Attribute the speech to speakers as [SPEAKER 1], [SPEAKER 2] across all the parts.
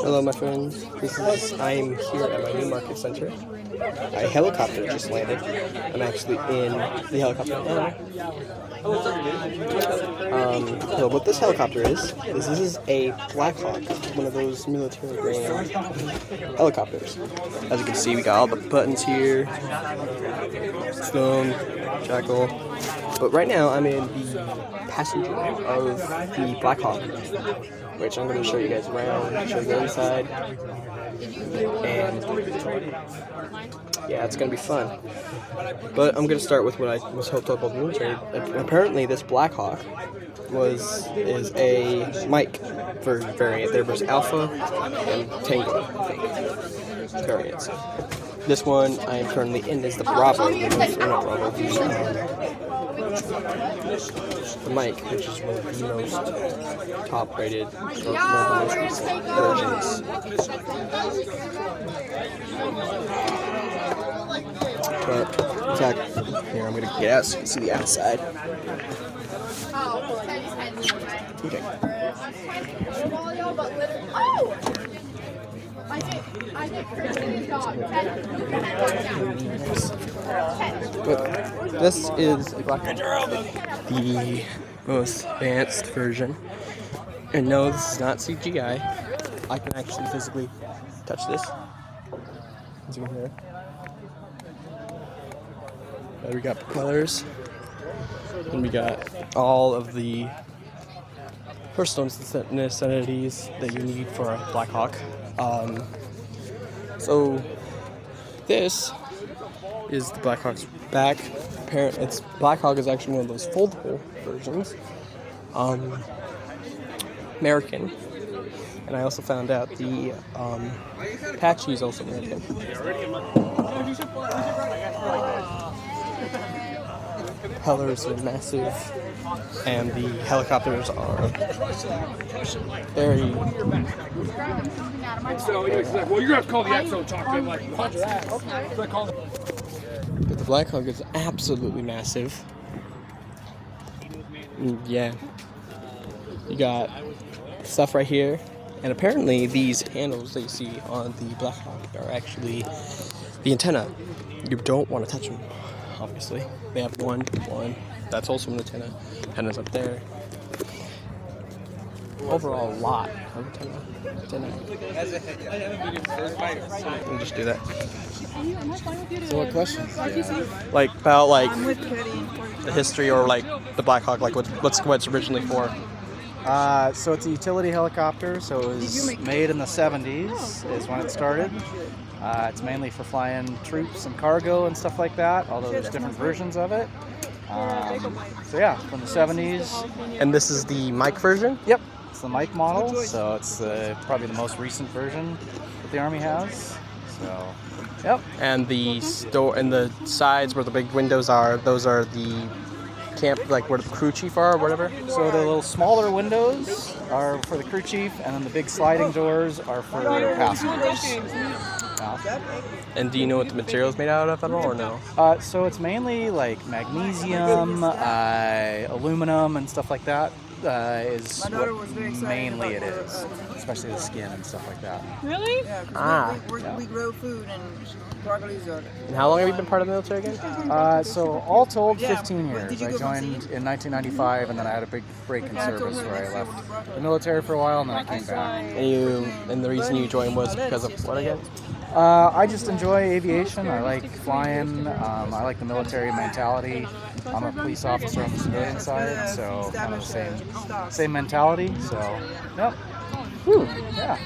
[SPEAKER 1] Hello my friends, I'm here at my new market center. A helicopter just landed. I'm actually in the helicopter now. So what this helicopter is this is a Blackhawk, one of those military grade helicopters. As you can see, we got all the buttons here, stone, jackal. But right now I'm in the passenger of the Blackhawk, which I'm going to show you guys around, show you the inside, and yeah, it's going to be fun. But I'm going to start with what I was hoped about the military. Apparently this Blackhawk is a mic variant. There was Alpha and Tango, I think, variants. This one I am currently in is the Bravo, the mic, which is one of the most top-rated, or one of the most recent versions. But here, I'm gonna get out so you can see the outside. Okay. But this is the most advanced version. And no, this is not CGI. I can actually physically touch this. As you can hear. We got propellers. And we got all of the personal necessities that you need for a Blackhawk. So this is the Blackhawk's back. Blackhawk is actually one of those foldable versions. American. And I also found out the Apache is also American. Propellers are massive, and the helicopters are very.
[SPEAKER 2] Well, you're gonna have to call the XO chocolate like punch your ass.
[SPEAKER 1] But the Blackhawk is absolutely massive. Yeah, you got stuff right here, and apparently these handles that you see on the Blackhawk are actually the antenna. You don't want to touch them. Obviously, they have one. That's also an antenna. Antenna's up there. Overall, a lot of antenna. We'll just do that.
[SPEAKER 3] So what questions?
[SPEAKER 1] Like about the history or like the Blackhawk, like what it's originally for.
[SPEAKER 3] So it's a utility helicopter. So it was made in the 70s is when it started. It's mainly for flying troops and cargo and stuff like that, although there's different versions of it. So yeah, from the 70s.
[SPEAKER 1] And this is the mic version?
[SPEAKER 3] Yep, it's the mic model, so it's probably the most recent version that the Army has. So, yep.
[SPEAKER 1] And the sides where the big windows are, those are the camp, like where the crew chief are or whatever?
[SPEAKER 3] So the little smaller windows are for the crew chief, and then the big sliding doors are for passengers.
[SPEAKER 1] And do you know what the material is made out of at all, or no?
[SPEAKER 3] So it's mainly like magnesium, aluminum, and stuff like that. Is what mainly it is, especially the skin and stuff like that.
[SPEAKER 4] Really?
[SPEAKER 1] Yeah,
[SPEAKER 4] we grow food and broccoli.
[SPEAKER 1] And how long have you been part of the military again?
[SPEAKER 3] So all told, 15 years. I joined in 1995, and then I had a big break in service where I left the military for a while, and then I came back.
[SPEAKER 1] And the reason you joined was because of what again?
[SPEAKER 3] I just enjoy aviation. I like flying. I like the military mentality. I'm a police officer on the civilian side, so kind of the same mentality. So, yep.
[SPEAKER 1] Whew.
[SPEAKER 3] Yeah.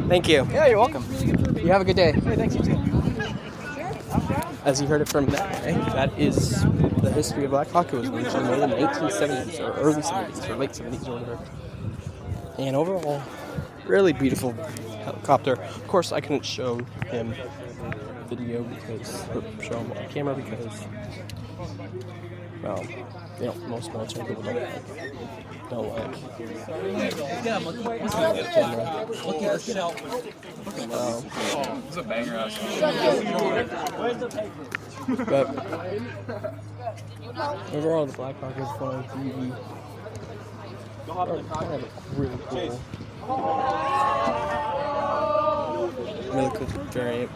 [SPEAKER 1] Thank you.
[SPEAKER 3] Yeah, you're welcome.
[SPEAKER 1] You have a good day.
[SPEAKER 3] Hey, thanks, you too.
[SPEAKER 1] As you heard it from that guy, that is the history of Blackhawk. It was originally made in the 1870s or early 70s or late 70s or whatever. And overall, really beautiful helicopter. Of course, I couldn't show him video show him on camera because, well, most military people don't like camera.
[SPEAKER 2] It's a banger ass.
[SPEAKER 1] But overall, the Blackhawk is one of the really cool really cool variant.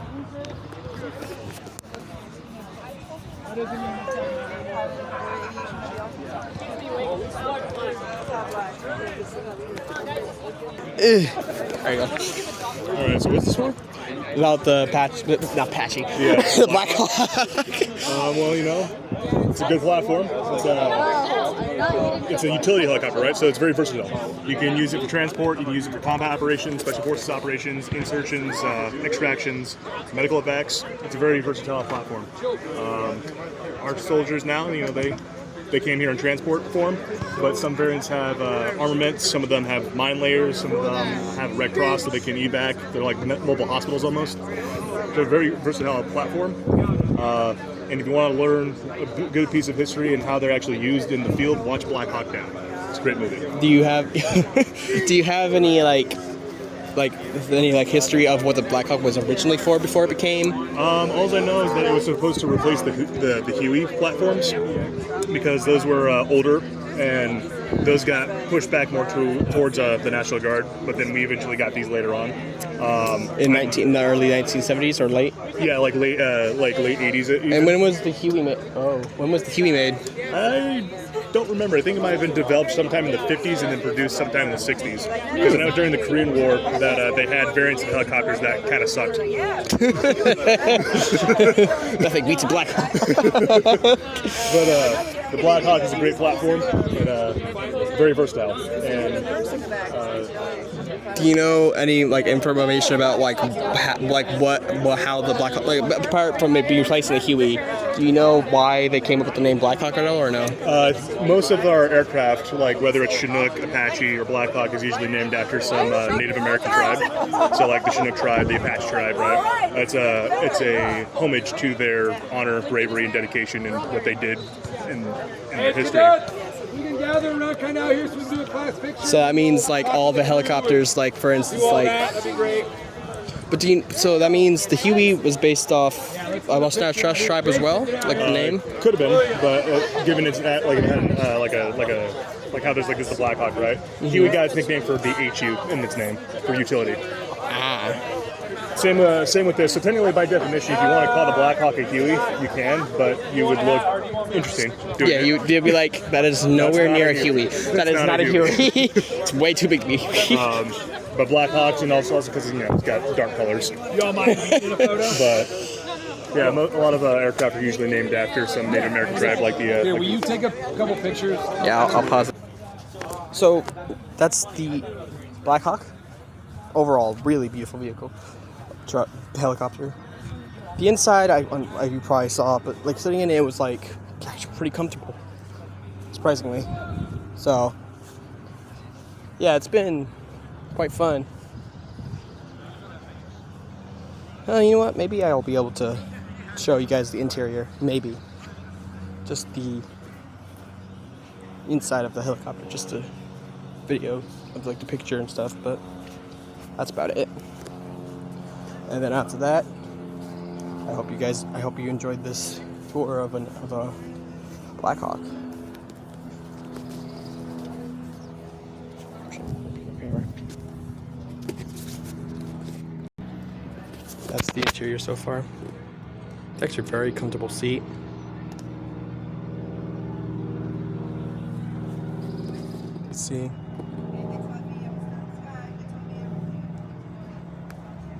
[SPEAKER 1] There you go.
[SPEAKER 2] Alright, so what's this for?
[SPEAKER 1] About the not patchy.
[SPEAKER 2] Yeah.
[SPEAKER 1] The Blackhawk.
[SPEAKER 2] Well, you know, it's a good platform. It's a utility helicopter, right? So it's very versatile. You can use it for transport, you can use it for combat operations, special forces operations, insertions, extractions, medical evacs. It's a very versatile platform. Our soldiers now, you know, they came here in transport form, but some variants have armaments, some of them have mine layers, some of them have Red Cross so they can evac. They're like mobile hospitals almost. They're a very versatile platform. And if you want to learn a good piece of history and how they're actually used in the field, watch Blackhawk Down. It's a great movie.
[SPEAKER 1] Do you have any like history of what the Blackhawk was originally for before it became?
[SPEAKER 2] All I know is that it was supposed to replace the Huey platforms because those were older and those got pushed back more towards the National Guard. But then we eventually got these later on.
[SPEAKER 1] In the early 1970s or late?
[SPEAKER 2] Yeah, like late 80s.
[SPEAKER 1] And when was the Huey made? Oh, when was the Huey made?
[SPEAKER 2] I don't remember. I think it might have been developed sometime in the 50s and then produced sometime in the 60s. Because I know during the Korean War that they had variants of helicopters that kind of sucked.
[SPEAKER 1] Nothing beats a Blackhawk.
[SPEAKER 2] But the Blackhawk is a great platform and very versatile. And
[SPEAKER 1] do you know any like information about how the Blackhawk, like apart from it being placed in the Huey, do you know why they came up with the name Blackhawk at all, or no?
[SPEAKER 2] Most of our aircraft, like whether it's Chinook, Apache, or Blackhawk, is usually named after some Native American tribe. So like the Chinook tribe, the Apache tribe, right? It's a homage to their honor, bravery, and dedication and what they did in their history.
[SPEAKER 1] So that means like all the helicopters, like for instance, like. But so that means the Huey was based off a Mustache Trust tribe as well, like the name.
[SPEAKER 2] Could have been, but given it's at, like how there's like this the Blackhawk, right?
[SPEAKER 1] Mm-hmm.
[SPEAKER 2] Huey got its nickname for the HU in its name for utility.
[SPEAKER 1] Ah.
[SPEAKER 2] Same with this. So technically, by definition, if you want to call the Blackhawk a Huey, you can, but you would look interesting.
[SPEAKER 1] Yeah, you'd be like, that is nowhere near a Huey. That is not a Huey. It's way too big to be.
[SPEAKER 2] But Blackhawks, and also because it's got dark colors. Y'all mind taking a photo? But yeah, a lot of aircraft are usually named after some Native American tribe, like the.
[SPEAKER 5] Here, will you take a couple pictures?
[SPEAKER 1] Yeah, I'll pause it. So that's the Blackhawk. Overall, really beautiful vehicle. Helicopter. The inside, you probably saw, but like sitting in it was like actually pretty comfortable, surprisingly. So yeah, it's been quite fun. You know what? Maybe I'll be able to show you guys the interior. Maybe just the inside of the helicopter, just a video of like the picture and stuff. But that's about it. And then after that, I hope you enjoyed this tour of a Blackhawk. That's the interior so far. It's actually a very comfortable seat. Let's see.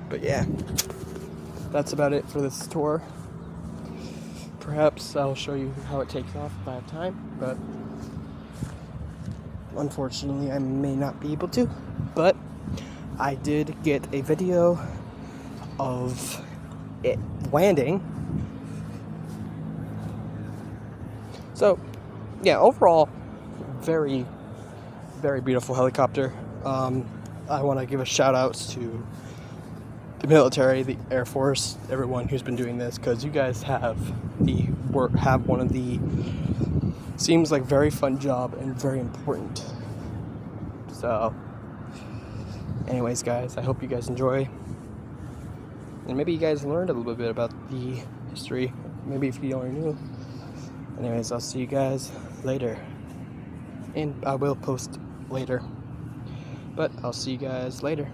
[SPEAKER 1] But yeah, that's about it for this tour. Perhaps I'll show you how it takes off if I have time, but unfortunately I may not be able to. But I did get a video of it landing. So yeah, overall, very, very beautiful helicopter. I want to give a shout out to the military, the Air Force, everyone who's been doing this, because you guys have one of the seems like very fun job and very important. So anyways guys, I hope you guys enjoy, and maybe you guys learned a little bit about the history, maybe if you already knew. Anyways, I'll see you guys later, and I will post later, but I'll see you guys later.